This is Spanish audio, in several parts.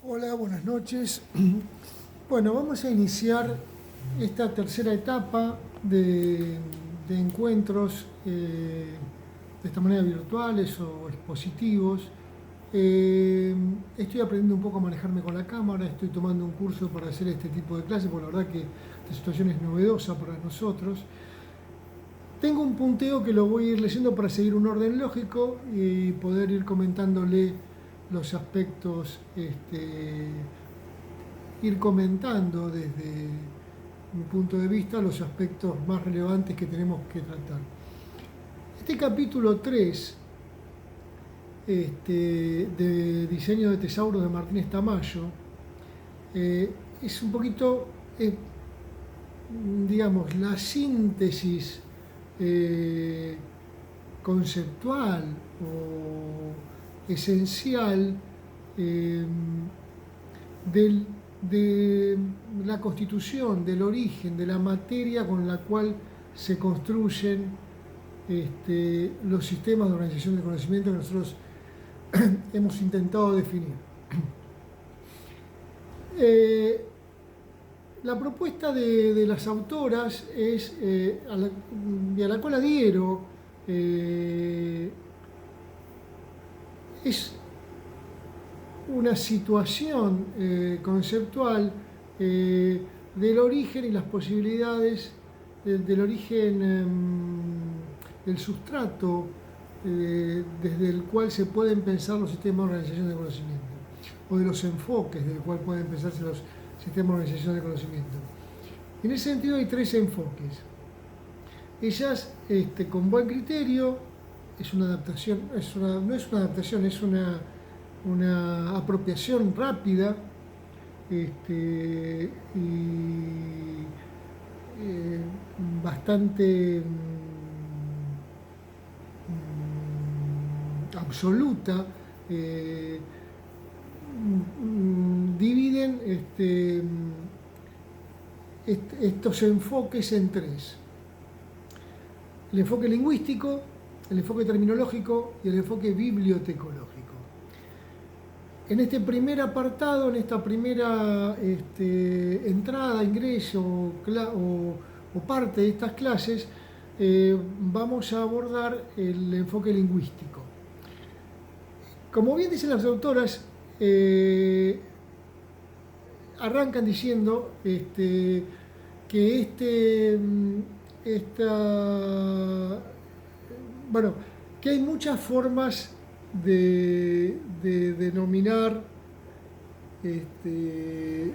Hola, buenas noches. Bueno, vamos a iniciar esta tercera etapa de encuentros de esta manera virtuales o expositivos. Estoy aprendiendo un poco a manejarme con la cámara, estoy tomando un curso para hacer este tipo de clases, porque la verdad que esta situación es novedosa para nosotros. Tengo un punteo que lo voy a ir leyendo para seguir un orden lógico y poder ir comentándole los aspectos, ir comentando desde mi punto de vista los aspectos más relevantes que tenemos que tratar. Este capítulo 3 de diseño de tesauros de Martínez Tamayo es un poquito, digamos, la síntesis conceptual o esencial de la constitución, del origen, de la materia con la cual se construyen los sistemas de organización del conocimiento que nosotros hemos intentado definir. La propuesta de las autoras es, a la cual adhiero, es una situación conceptual del origen y las posibilidades del origen del sustrato desde el cual se pueden pensar los sistemas de organización de conocimiento, o de los enfoques del cual pueden pensarse los sistemas de organización de conocimiento. En ese sentido hay tres enfoques. Ellas, con buen criterio, es una adaptación, no es una adaptación, es una apropiación rápida y bastante absoluta, dividen estos enfoques en tres: el enfoque lingüístico, el enfoque terminológico y el enfoque bibliotecológico. En este primer apartado, en esta primera entrada, ingreso o parte de estas clases, vamos a abordar el enfoque lingüístico. Como bien dicen las autoras, arrancan diciendo que que hay muchas formas de denominar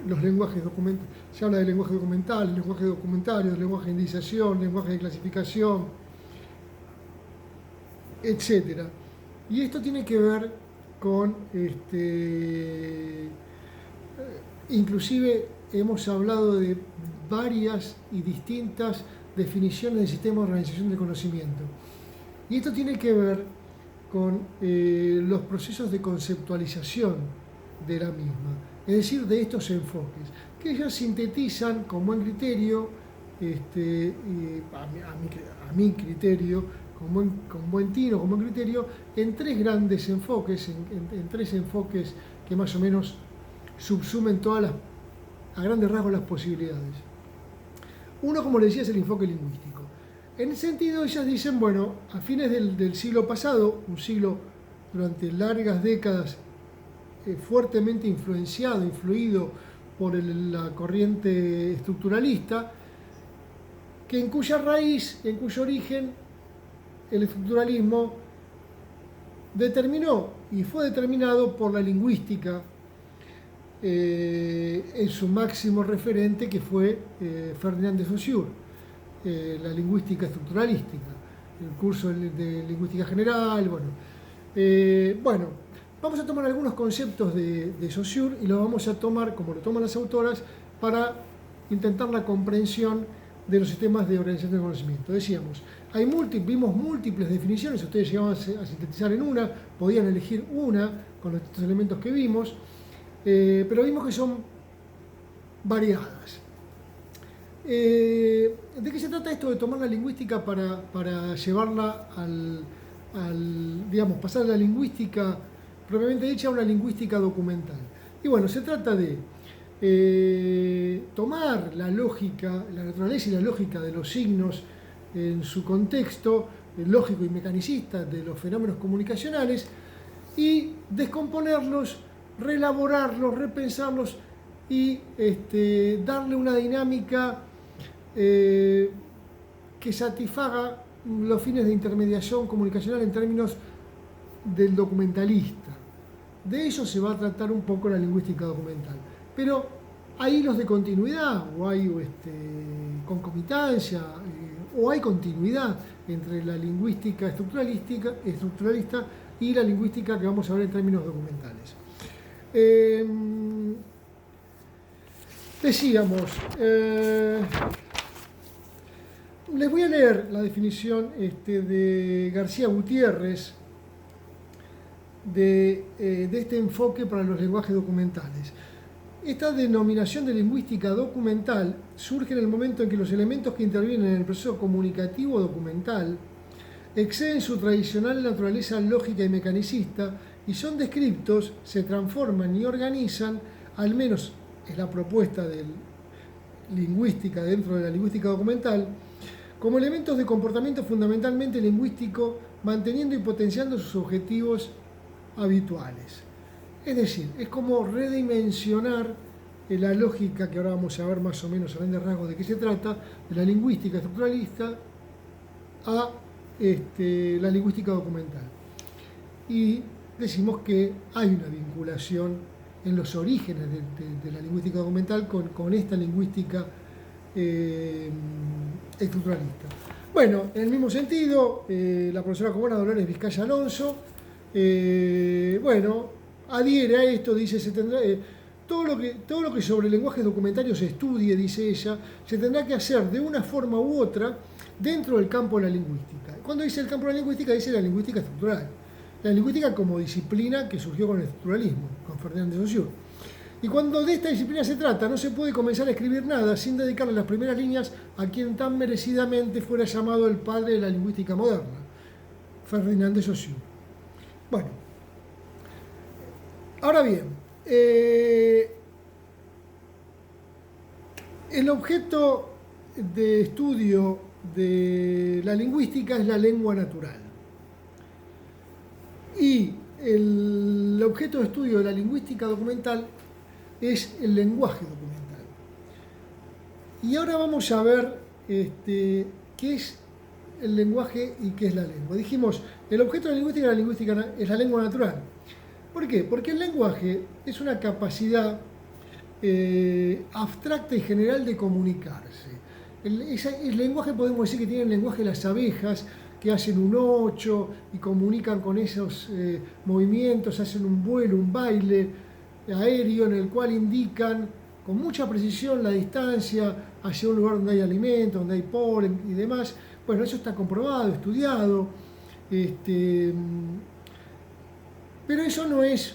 los lenguajes documentales. Se habla de lenguaje documental, lenguaje documentario, lenguaje de indización, lenguaje de clasificación, etc. Y esto tiene que ver con, inclusive hemos hablado de varias y distintas definiciones del sistema de organización del conocimiento. Y esto tiene que ver con los procesos de conceptualización de la misma, es decir, de estos enfoques, que ellos sintetizan con buen criterio, a mi criterio, con buen tino, con buen criterio, en tres grandes enfoques, en tres enfoques que más o menos subsumen a grandes rasgos las posibilidades. Uno, como les decía, es el enfoque lingüístico. En ese sentido, ellas dicen, bueno, a fines del siglo pasado, un siglo durante largas décadas fuertemente influido por la corriente estructuralista, en cuya raíz, en cuyo origen, el estructuralismo determinó y fue determinado por la lingüística en su máximo referente, que fue Ferdinand de Saussure. La lingüística estructuralística, el curso de lingüística general. Vamos a tomar algunos conceptos de Saussure y los vamos a tomar, como lo toman las autoras, para intentar la comprensión de los sistemas de organización del conocimiento. Decíamos, vimos múltiples definiciones, ustedes llegaban a sintetizar en una, podían elegir una con estos elementos que vimos, pero vimos que son variadas. ¿De qué se trata esto de tomar la lingüística para llevarla digamos, pasar de la lingüística propiamente dicha a una lingüística documental? Y bueno, se trata de tomar la lógica, la naturaleza y la lógica de los signos en su contexto lógico y mecanicista de los fenómenos comunicacionales y descomponerlos, reelaborarlos, repensarlos y darle una dinámica que satisfaga los fines de intermediación comunicacional en términos del documentalista. De eso se va a tratar un poco la lingüística documental. Pero hay hilos de continuidad, o hay concomitancia, o hay continuidad entre la lingüística estructuralista y la lingüística que vamos a ver en términos documentales. Decíamos, les voy a leer la definición de García Gutiérrez de este enfoque para los lenguajes documentales. Esta denominación de lingüística documental surge en el momento en que los elementos que intervienen en el proceso comunicativo documental exceden su tradicional naturaleza lógica y mecanicista y son descriptos, se transforman y organizan, al menos es la propuesta de lingüística dentro de la lingüística documental, como elementos de comportamiento fundamentalmente lingüístico, manteniendo y potenciando sus objetivos habituales. Es decir, es como redimensionar la lógica, que ahora vamos a ver más o menos a grandes rasgos de qué se trata, de la lingüística estructuralista a la lingüística documental. Y decimos que hay una vinculación en los orígenes de la lingüística documental con esta lingüística estructuralista. Bueno, en el mismo sentido, la profesora cubana Dolores Vizcaya Alonso, adhiere a esto, dice, todo lo que sobre lenguajes documentarios se estudie, dice ella, se tendrá que hacer de una forma u otra dentro del campo de la lingüística. Cuando dice el campo de la lingüística, dice la lingüística estructural. La lingüística como disciplina que surgió con el estructuralismo, con Ferdinand de Saussure. Y cuando de esta disciplina se trata, no se puede comenzar a escribir nada sin dedicarle las primeras líneas a quien tan merecidamente fuera llamado el padre de la lingüística moderna, Ferdinand de Saussure. Bueno, ahora bien, el objeto de estudio de la lingüística es la lengua natural. Y el objeto de estudio de la lingüística documental es el lenguaje documental. Y ahora vamos a ver qué es el lenguaje y qué es la lengua. Dijimos, el objeto de la lingüística es la lengua natural. ¿Por qué? Porque el lenguaje es una capacidad abstracta y general de comunicarse. El lenguaje, podemos decir que tiene el lenguaje de las abejas, que hacen un 8 y comunican con esos movimientos, hacen un vuelo, un baile aéreo en el cual indican con mucha precisión la distancia hacia un lugar donde hay alimento, donde hay polen y demás. Bueno, eso está comprobado, estudiado, pero eso no es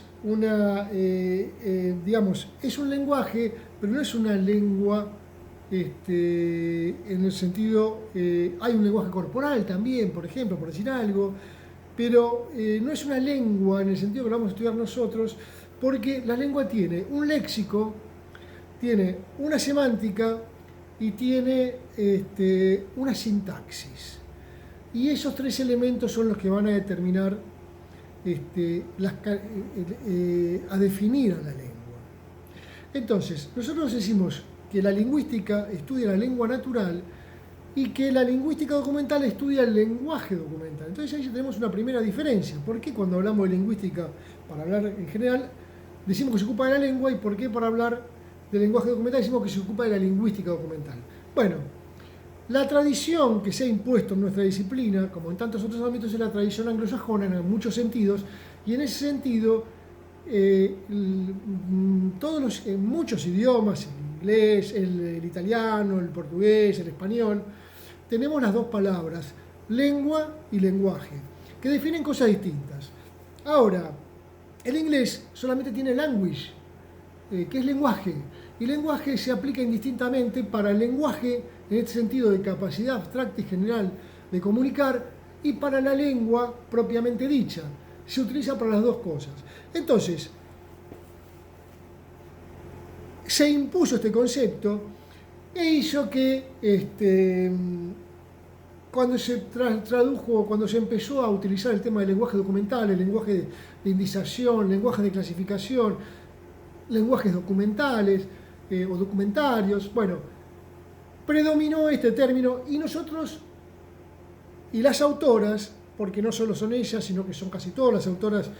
es un lenguaje, pero no es una lengua en el sentido, hay un lenguaje corporal también, por ejemplo, por decir algo, pero no es una lengua en el sentido que lo vamos a estudiar nosotros, porque la lengua tiene un léxico, tiene una semántica y tiene una sintaxis. Y esos tres elementos son los que van a determinar, a definir a la lengua. Entonces, nosotros decimos que la lingüística estudia la lengua natural y que la lingüística documental estudia el lenguaje documental. Entonces ahí ya tenemos una primera diferencia. ¿Por qué cuando hablamos de lingüística, para hablar en general, decimos que se ocupa de la lengua y por qué para hablar del lenguaje documental decimos que se ocupa de la lingüística documental? Bueno, la tradición que se ha impuesto en nuestra disciplina, como en tantos otros ámbitos, es la tradición anglosajona en muchos sentidos, y en ese sentido, en muchos idiomas, el inglés, el italiano, el portugués, el español, tenemos las dos palabras, lengua y lenguaje, que definen cosas distintas. Ahora, el inglés solamente tiene language, que es lenguaje, y lenguaje se aplica indistintamente para el lenguaje, en este sentido de capacidad abstracta y general de comunicar, y para la lengua propiamente dicha. Se utiliza para las dos cosas. Entonces, se impuso este concepto e hizo que cuando se tradujo, cuando se empezó a utilizar el tema del lenguaje documental, el lenguaje de indización, lenguaje de clasificación, lenguajes documentales o documentarios, bueno, predominó este término y nosotros y las autoras, porque no solo son ellas, sino que son casi todas las autoras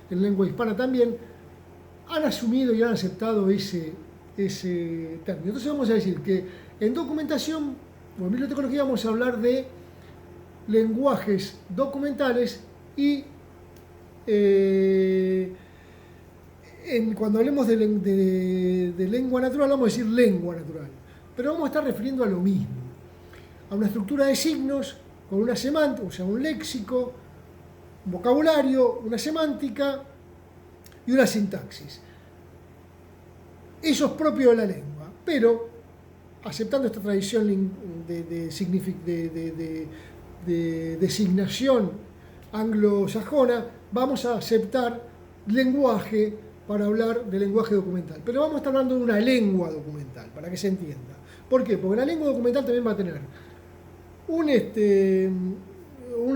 en lengua hispana también, han asumido y han aceptado ese término. Entonces vamos a decir que en documentación o en bibliotecología vamos a hablar de lenguajes documentales y cuando hablemos de lengua natural vamos a decir lengua natural, pero vamos a estar refiriendo a lo mismo, a una estructura de signos con una semántica, o sea, un léxico, un vocabulario, una semántica y una sintaxis. Eso es propio de la lengua, pero aceptando esta tradición de designación anglosajona, vamos a aceptar lenguaje para hablar de lenguaje documental. Pero vamos a estar hablando de una lengua documental, para que se entienda. ¿Por qué? Porque la lengua documental también va a tener un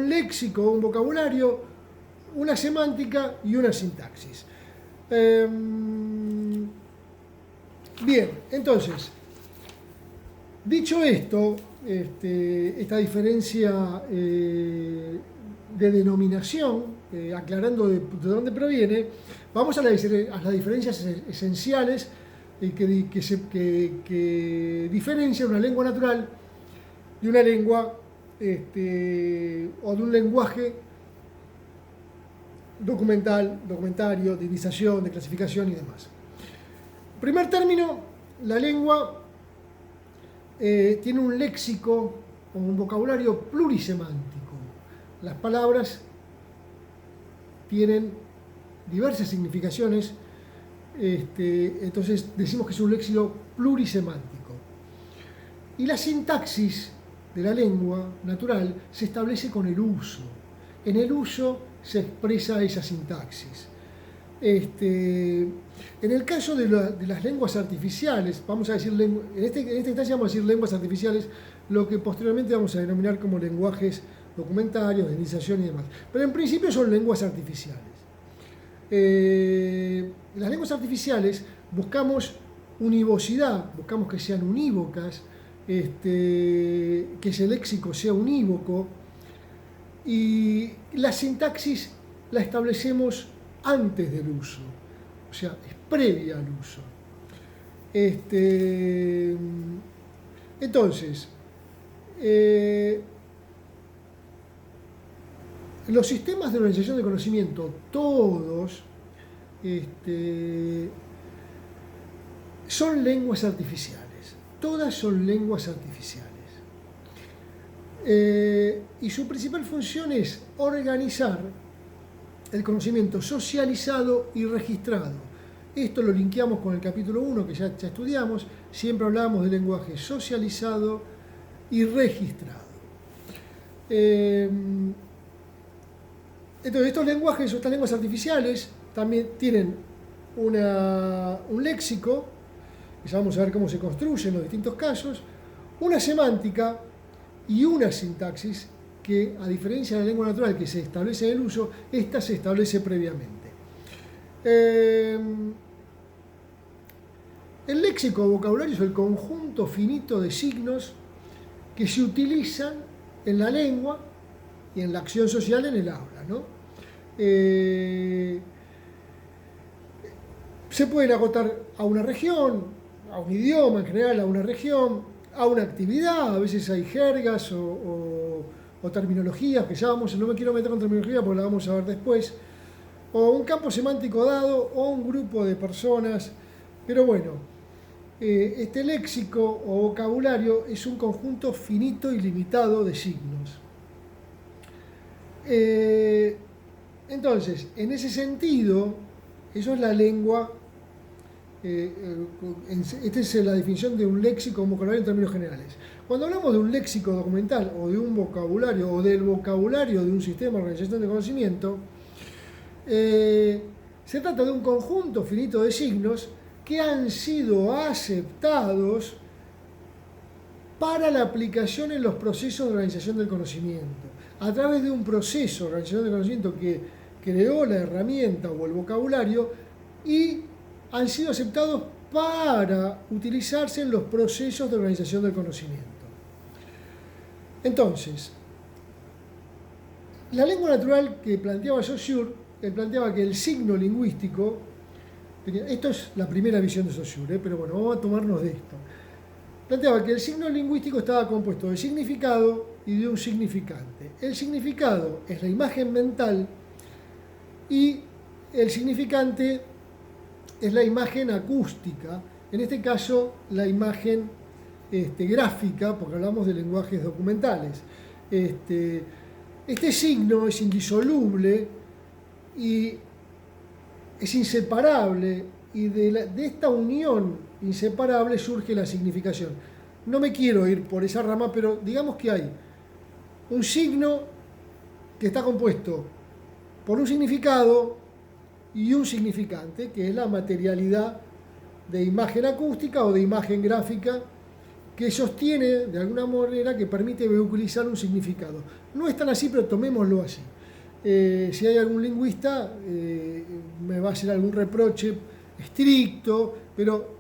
léxico, un vocabulario, una semántica y una sintaxis. Bien, entonces, dicho esto, esta diferencia de denominación, aclarando de dónde proviene, vamos a las diferencias esenciales que diferencian una lengua natural de una lengua o de un lenguaje documentario, de indización, de clasificación y demás. Primer término, la lengua tiene un léxico o un vocabulario plurisemántico. Las palabras tienen diversas significaciones, entonces decimos que es un léxico plurisemántico. Y la sintaxis de la lengua natural se establece con el uso. En el uso se expresa esa sintaxis. En el caso de las lenguas artificiales, vamos a decir, en esta instancia vamos a decir lenguas artificiales, lo que posteriormente vamos a denominar como lenguajes documentarios, de indiciación y demás. Pero en principio son lenguas artificiales. Las lenguas artificiales buscamos univocidad, buscamos que sean unívocas, que ese léxico sea unívoco, y la sintaxis la establecemos antes del uso, o sea, es previa al uso. Entonces, los sistemas de organización de conocimiento, todos, son lenguas artificiales. Todas son lenguas artificiales. Y su principal función es organizar el conocimiento socializado y registrado. Esto lo linkeamos con el capítulo 1 que ya estudiamos. Siempre hablamos de lenguaje socializado y registrado. Entonces, estos lenguajes o estas lenguas artificiales también tienen un léxico, que ya vamos a ver cómo se construye en los distintos casos, una semántica y una sintaxis que, a diferencia de la lengua natural que se establece en el uso, esta se establece previamente. El léxico o vocabulario es el conjunto finito de signos que se utilizan en la lengua y en la acción social en el aula, ¿no? Se pueden acotar a una región, a un idioma en general, a una región, a una actividad. A veces hay jergas o terminologías que ya vamos, no me quiero meter con terminología porque la vamos a ver después, o un campo semántico dado o un grupo de personas. Pero bueno, este léxico o vocabulario es un conjunto finito y limitado de signos. Entonces, en ese sentido, eso es la lengua. Esta es la definición de un léxico o un vocabulario en términos generales. Cuando hablamos de un léxico documental o de un vocabulario o del vocabulario de un sistema de organización de conocimiento, se trata de un conjunto finito de signos que han sido aceptados para la aplicación en los procesos de organización del conocimiento. A través de un proceso de organización del conocimiento que creó la herramienta o el vocabulario y han sido aceptados para utilizarse en los procesos de organización del conocimiento. Entonces, la lengua natural que planteaba Saussure, él planteaba que el signo lingüístico, esto es la primera visión de Saussure, pero bueno, vamos a tomarnos de esto. Planteaba que el signo lingüístico estaba compuesto de significado y de un significante. El significado es la imagen mental y el significante es la imagen acústica, en este caso la imagen gráfica, porque hablamos de lenguajes documentales. Este signo es indisoluble y es inseparable, y de esta unión inseparable surge la significación. No me quiero ir por esa rama, pero digamos que hay un signo que está compuesto por un significado y un significante, que es la materialidad de imagen acústica o de imagen gráfica que sostiene de alguna manera, que permite vehiculizar un significado. No es tan así, pero tomémoslo así. Si hay algún lingüista, me va a hacer algún reproche estricto, pero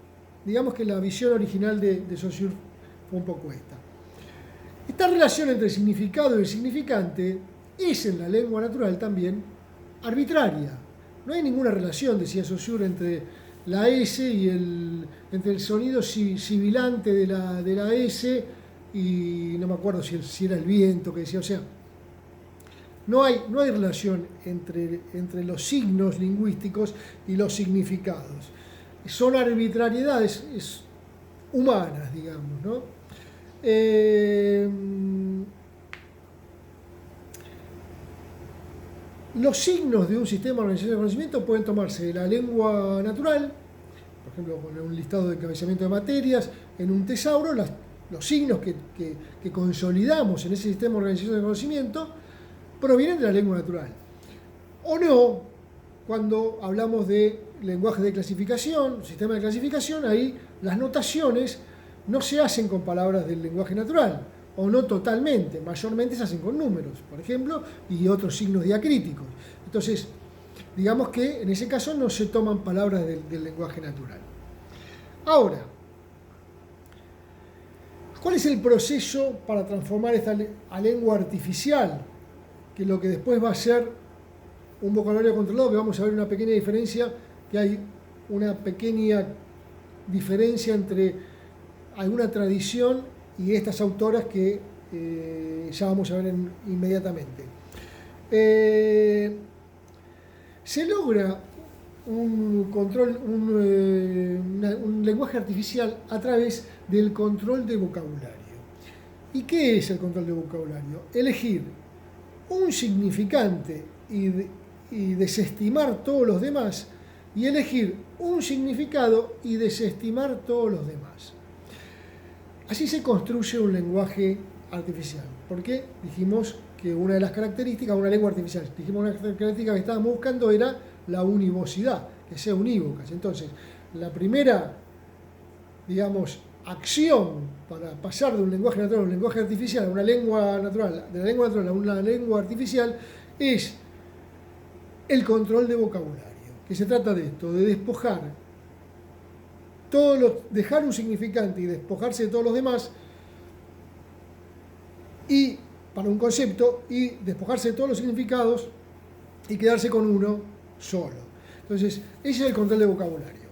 digamos que la visión original de Saussure fue un poco esta. Esta relación entre el significado y el significante es en la lengua natural también arbitraria. No hay ninguna relación, decía Saussure, entre la S y entre el sonido sibilante de la S y no me acuerdo si era el viento que decía, o sea, no hay relación entre los signos lingüísticos y los significados. Son arbitrariedades humanas, digamos, ¿no? Los signos de un sistema de organización de conocimiento pueden tomarse de la lengua natural, por ejemplo, con un listado de encabezamiento de materias, en un tesauro, los signos que consolidamos en ese sistema de organización de conocimiento provienen de la lengua natural. O no, cuando hablamos de lenguaje de clasificación, sistema de clasificación, ahí las notaciones no se hacen con palabras del lenguaje natural, o no totalmente, mayormente se hacen con números, por ejemplo, y otros signos diacríticos. Entonces, digamos que en ese caso no se toman palabras del lenguaje natural. Ahora, ¿cuál es el proceso para transformar esta lengua artificial? Que lo que después va a ser un vocabulario controlado, que vamos a ver una pequeña diferencia, que hay una pequeña diferencia entre alguna tradición y estas autoras que ya vamos a ver inmediatamente. Se logra un control, un lenguaje artificial a través del control de vocabulario. ¿Y qué es el control de vocabulario? Elegir un significante y desestimar todos los demás, y elegir un significado y desestimar todos los demás. Así se construye un lenguaje artificial. Porque dijimos que una de las características de una lengua artificial, dijimos una característica que estábamos buscando era la univocidad, que sea unívocas. Entonces, la primera, digamos, acción para pasar de un lenguaje natural a un lenguaje artificial, a una lengua natural, de la lengua natural a una lengua artificial, es el control de vocabulario, que se trata de esto, de despojar dejar un significante y despojarse de todos los demás, y para un concepto, y despojarse de todos los significados y quedarse con uno solo. Entonces, ese es el control de vocabulario.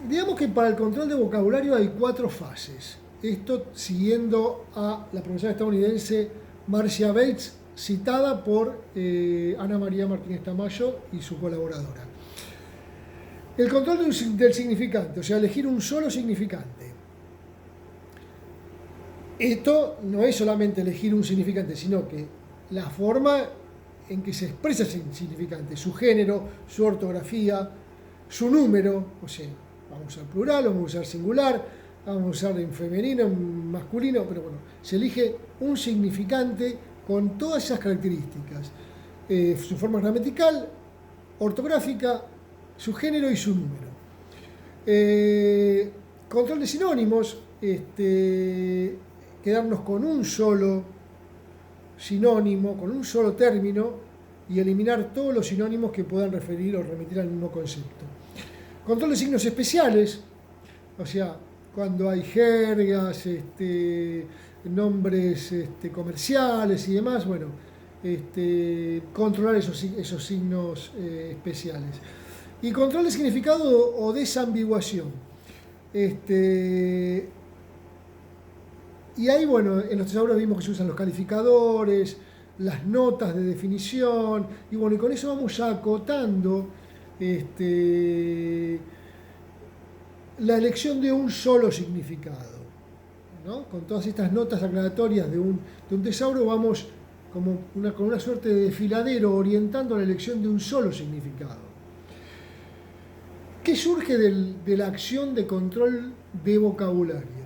Digamos que para el control de vocabulario hay 4 fases. Esto siguiendo a la profesora estadounidense Marcia Bates, citada por Ana María Martínez Tamayo y su colaboradora. El control del significante, o sea, elegir un solo significante. Esto no es solamente elegir un significante, sino que la forma en que se expresa ese significante, su género, su ortografía, su número, o sea, vamos a usar plural, vamos a usar singular, vamos a usar en femenino, en masculino, pero bueno, se elige un significante con todas esas características. Su forma gramatical, ortográfica, su género y su número. Control de sinónimos, quedarnos con un solo sinónimo, con un solo término y eliminar todos los sinónimos que puedan referir o remitir al mismo concepto. Control de signos especiales, o sea, cuando hay jergas, nombres comerciales y demás, bueno, controlar esos signos especiales. Y control de significado o desambiguación. Y ahí, bueno, en los tesauros vimos que se usan los calificadores, las notas de definición, y bueno, y con eso vamos acotando la elección de un solo significado, ¿no? Con todas estas notas aclaratorias de un tesauro vamos como con una suerte de desfiladero orientando la elección de un solo significado. ¿Qué surge de la acción de control de vocabulario?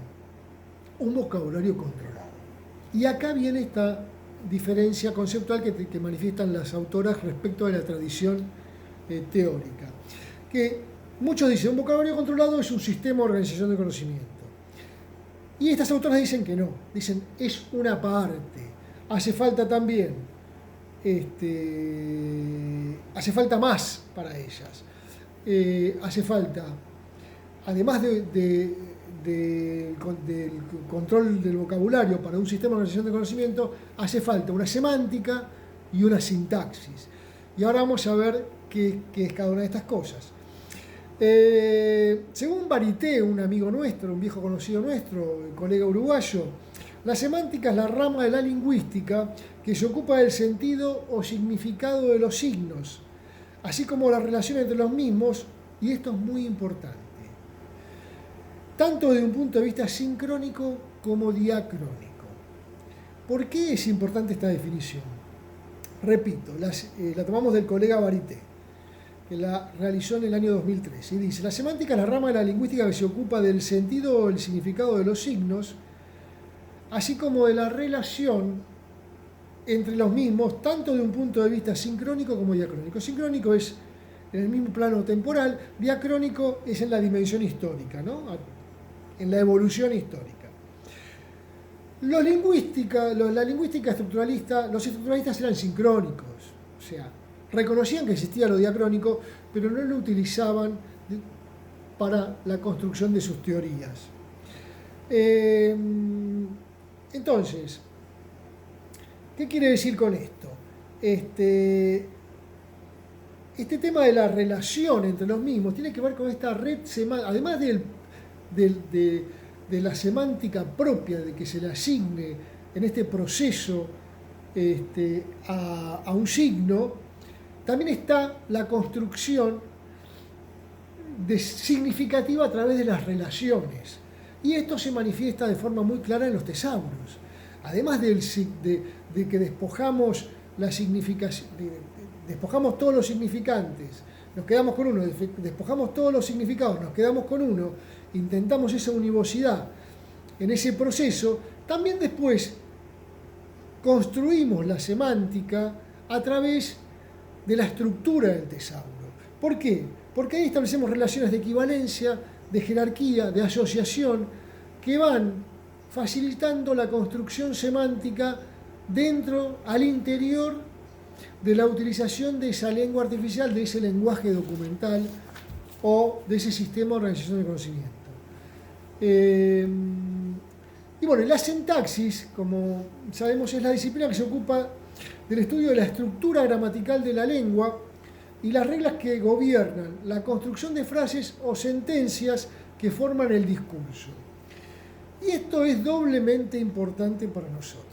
Un vocabulario controlado. Y acá viene esta diferencia conceptual que manifiestan las autoras respecto de la tradición teórica. Que muchos dicen, un vocabulario controlado es un sistema de organización de conocimiento. Y estas autoras dicen que no, dicen, es una parte. Hace falta también, hace falta más para ellas. Hace falta, además del control del vocabulario para un sistema de organización de conocimiento, hace falta una semántica y una sintaxis. Y ahora vamos a ver qué es cada una de estas cosas. Según Varité, un amigo nuestro, un viejo conocido nuestro, colega uruguayo, la semántica es la rama de la lingüística que se ocupa del sentido o significado de los signos, así como la relación entre los mismos, y esto es muy importante, tanto desde un punto de vista sincrónico como diacrónico. ¿Por qué es importante esta definición? Repito, la tomamos del colega Varité, que la realizó en el año 2003, y dice, la semántica es la rama de la lingüística que se ocupa del sentido o el significado de los signos, así como de la relación entre los mismos, tanto de un punto de vista sincrónico como diacrónico. Sincrónico es en el mismo plano temporal, diacrónico es en la dimensión histórica, ¿no? En la evolución histórica. La lingüística estructuralista, los estructuralistas eran sincrónicos, o sea, reconocían que existía lo diacrónico, pero no lo utilizaban para la construcción de sus teorías. Entonces, ¿qué quiere decir con esto? Este tema de la relación entre los mismos tiene que ver con esta red semántica, además de la semántica propia, de que se le asigne en este proceso a un signo, también está la construcción significativa a través de las relaciones. Y esto se manifiesta de forma muy clara en los tesauros. Además de que despojamos la significación, despojamos todos los significantes, nos quedamos con uno, despojamos todos los significados, nos quedamos con uno, intentamos esa univocidad en ese proceso, también después construimos la semántica a través de la estructura del tesauro. ¿Por qué? Porque ahí establecemos relaciones de equivalencia, de jerarquía, de asociación, que van facilitando la construcción semántica al interior de la utilización de esa lengua artificial, de ese lenguaje documental o de ese sistema de organización de conocimiento. Y bueno, la sintaxis, como sabemos, es la disciplina que se ocupa del estudio de la estructura gramatical de la lengua y las reglas que gobiernan la construcción de frases o sentencias que forman el discurso. Y esto es doblemente importante para nosotros,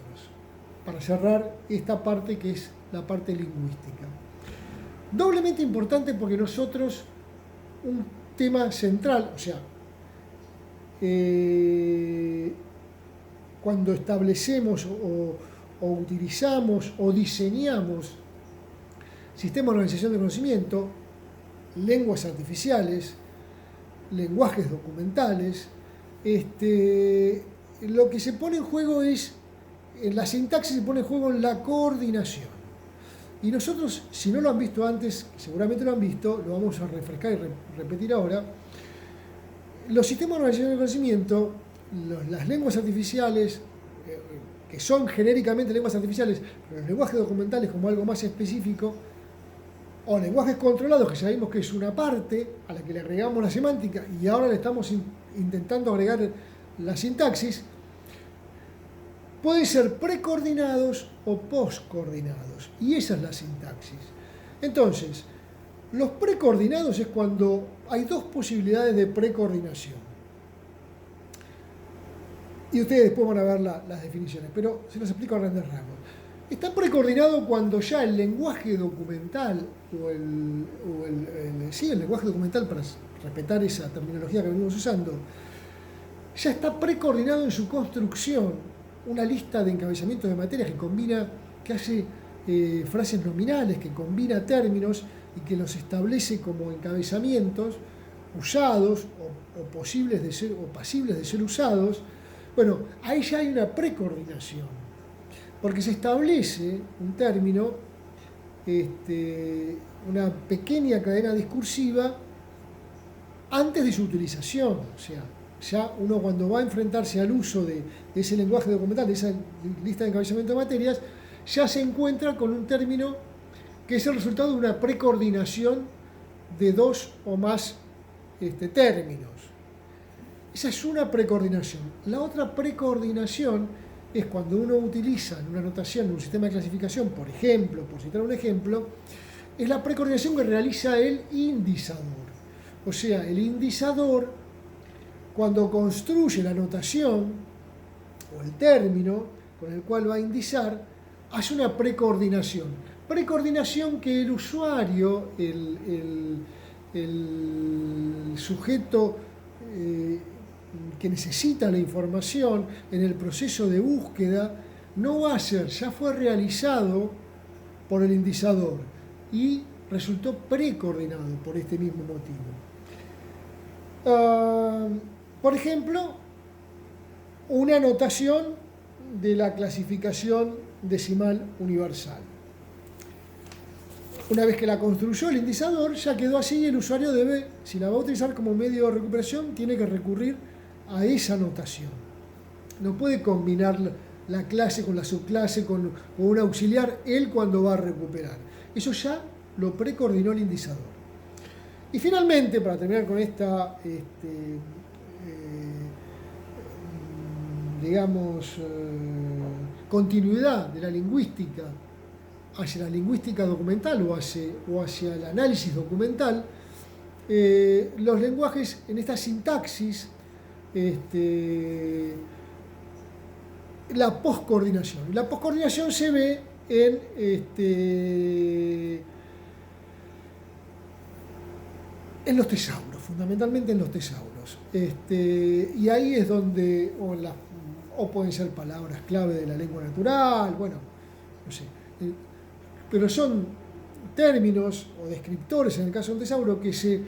para cerrar esta parte que es la parte lingüística. Doblemente importante porque nosotros, un tema central, o sea, cuando establecemos o utilizamos o diseñamos sistemas de organización de conocimiento, lenguas artificiales, lenguajes documentales, lo que se pone en juego es, en la sintaxis se pone en juego la coordinación. Y nosotros, si no lo han visto antes, seguramente lo han visto, lo vamos a refrescar y repetir ahora. Los sistemas de organización del conocimiento, las lenguas artificiales, que son genéricamente lenguas artificiales, pero los lenguajes documentales como algo más específico, o lenguajes controlados, que sabemos que es una parte a la que le agregamos la semántica y ahora le estamos intentando agregar la sintaxis, pueden ser precoordinados o postcoordinados, y esa es la sintaxis. Entonces, los precoordinados es cuando hay dos posibilidades de precoordinación. Y ustedes después van a ver las definiciones, pero se los explico a grandes rasgos. Está precoordinado cuando ya el lenguaje documental, el lenguaje documental, para respetar esa terminología que venimos usando, ya está precoordinado en su construcción, una lista de encabezamientos de materias que hace frases nominales, que combina términos y que los establece como encabezamientos usados o pasibles de ser usados. Bueno, ahí ya hay una precoordinación, porque se establece un término, una pequeña cadena discursiva antes de su utilización. O sea, ya uno cuando va a enfrentarse al uso de ese lenguaje documental, de esa lista de encabezamiento de materias, ya se encuentra con un término que es el resultado de una precoordinación de dos o más términos. Esa es una precoordinación. La otra precoordinación es cuando uno utiliza en una notación, en un sistema de clasificación, por ejemplo, por citar un ejemplo, es la precoordinación que realiza el indizador. O sea, el indizador, cuando construye la notación o el término con el cual va a indizar, hace una precoordinación. Precoordinación que el usuario, el sujeto que necesita la información en el proceso de búsqueda, no va a ser, ya fue realizado por el indizador y resultó precoordinado por este mismo motivo. Por ejemplo, una notación de la clasificación decimal universal. Una vez que la construyó el indizador, ya quedó así y el usuario debe, si la va a utilizar como medio de recuperación, tiene que recurrir a esa notación. No puede combinar la clase con la subclase, con un auxiliar, él cuando va a recuperar. Eso ya lo precoordinó el indizador. Y finalmente, para terminar con esta, continuidad de la lingüística hacia la lingüística documental o hacia el análisis documental, los lenguajes en esta sintaxis, la poscoordinación. La poscoordinación se ve en los tesauros, fundamentalmente en los tesauros. Y ahí es donde, o pueden ser palabras clave de la lengua natural, bueno, no sé. Pero son términos o descriptores, en el caso de un tesauro, que se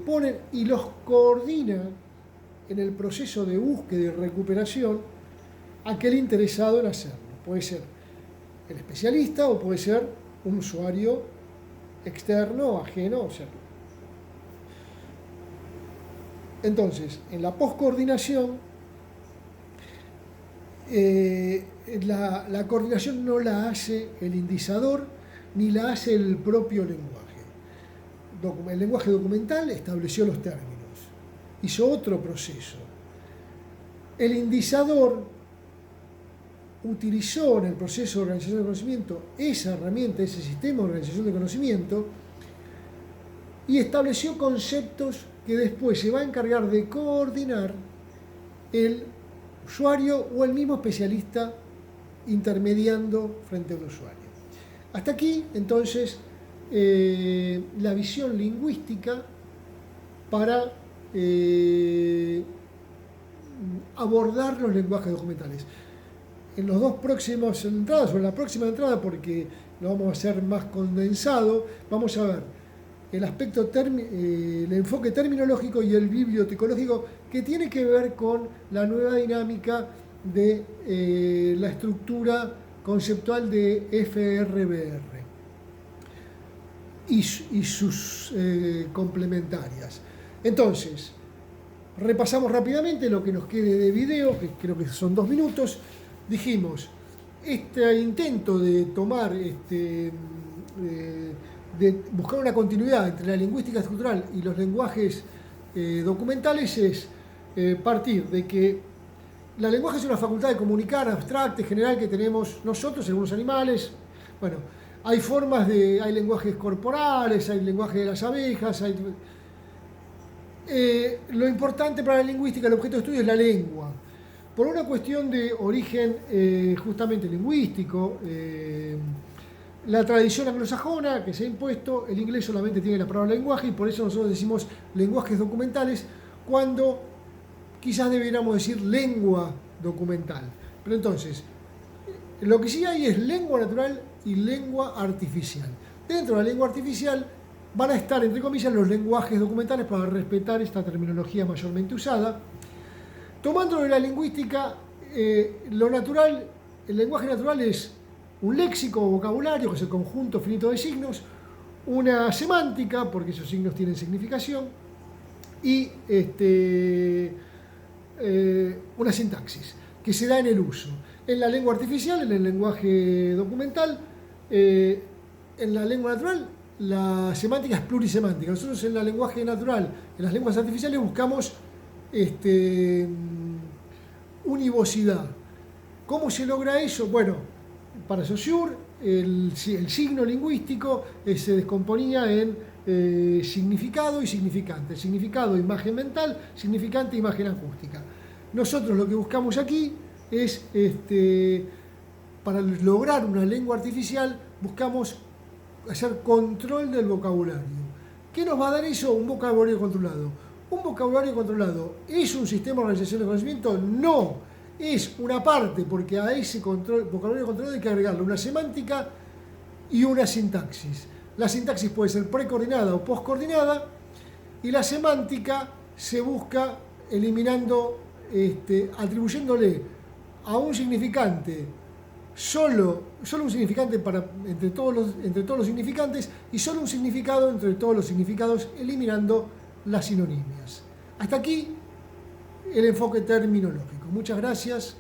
ponen y los coordinan en el proceso de búsqueda y recuperación aquel interesado en hacerlo. Puede ser el especialista o puede ser un usuario externo o ajeno, o sea. Entonces, en la poscoordinación, la coordinación no la hace el indizador ni la hace el propio lenguaje. El lenguaje documental estableció los términos, hizo otro proceso. El indizador utilizó en el proceso de organización de conocimiento esa herramienta, ese sistema de organización de conocimiento, y estableció conceptos que después se va a encargar de coordinar el usuario o el mismo especialista intermediando frente a un usuario. Hasta aquí, entonces, la visión lingüística para abordar los lenguajes documentales. En los dos próximos entradas, o en la próxima entrada, porque lo vamos a hacer más condensado, vamos a ver el el enfoque terminológico y el bibliotecológico, que tiene que ver con la nueva dinámica de la estructura conceptual de FRBR y sus complementarias. Entonces, repasamos rápidamente lo que nos quede de video, que creo que son 2 minutos. Dijimos, este intento de tomar, de buscar una continuidad entre la lingüística estructural y los lenguajes documentales es partir de que la lenguaje es una facultad de comunicar abstracta y general que tenemos nosotros, algunos animales. Bueno, hay hay lenguajes corporales, hay lenguaje de las abejas, lo importante para la lingüística, el objeto de estudio es la lengua. Por una cuestión de origen justamente lingüístico, la tradición anglosajona que se ha impuesto, el inglés solamente tiene la palabra lenguaje y por eso nosotros decimos lenguajes documentales cuando quizás deberíamos decir lengua documental. Pero entonces, lo que sí hay es lengua natural y lengua artificial. Dentro de la lengua artificial van a estar, entre comillas, los lenguajes documentales para respetar esta terminología mayormente usada. Tomando de la lingüística, lo natural, el lenguaje natural es un léxico o vocabulario, que es el conjunto finito de signos, una semántica, porque esos signos tienen significación, y una sintaxis, que se da en el uso. En la lengua artificial, en el lenguaje documental, en la lengua natural, la semántica es plurisemántica. Nosotros en el lenguaje natural, en las lenguas artificiales, buscamos univocidad. ¿Cómo se logra eso? Bueno, para Saussure, el signo lingüístico se descomponía en significado y significante. Significado, imagen mental; significante, imagen acústica. Nosotros lo que buscamos aquí es, para lograr una lengua artificial, buscamos hacer control del vocabulario. ¿Qué nos va a dar eso? Un vocabulario controlado. ¿Un vocabulario controlado es un sistema de organización de conocimiento? No, es una parte, porque a ese vocabulario controlado hay que agregarle una semántica y una sintaxis. La sintaxis puede ser precoordinada o postcoordinada, y la semántica se busca eliminando, atribuyéndole a un significante solo un significante entre todos los significantes, y solo un significado entre todos los significados, eliminando las sinonimias. Hasta aquí el enfoque terminológico. Muchas gracias.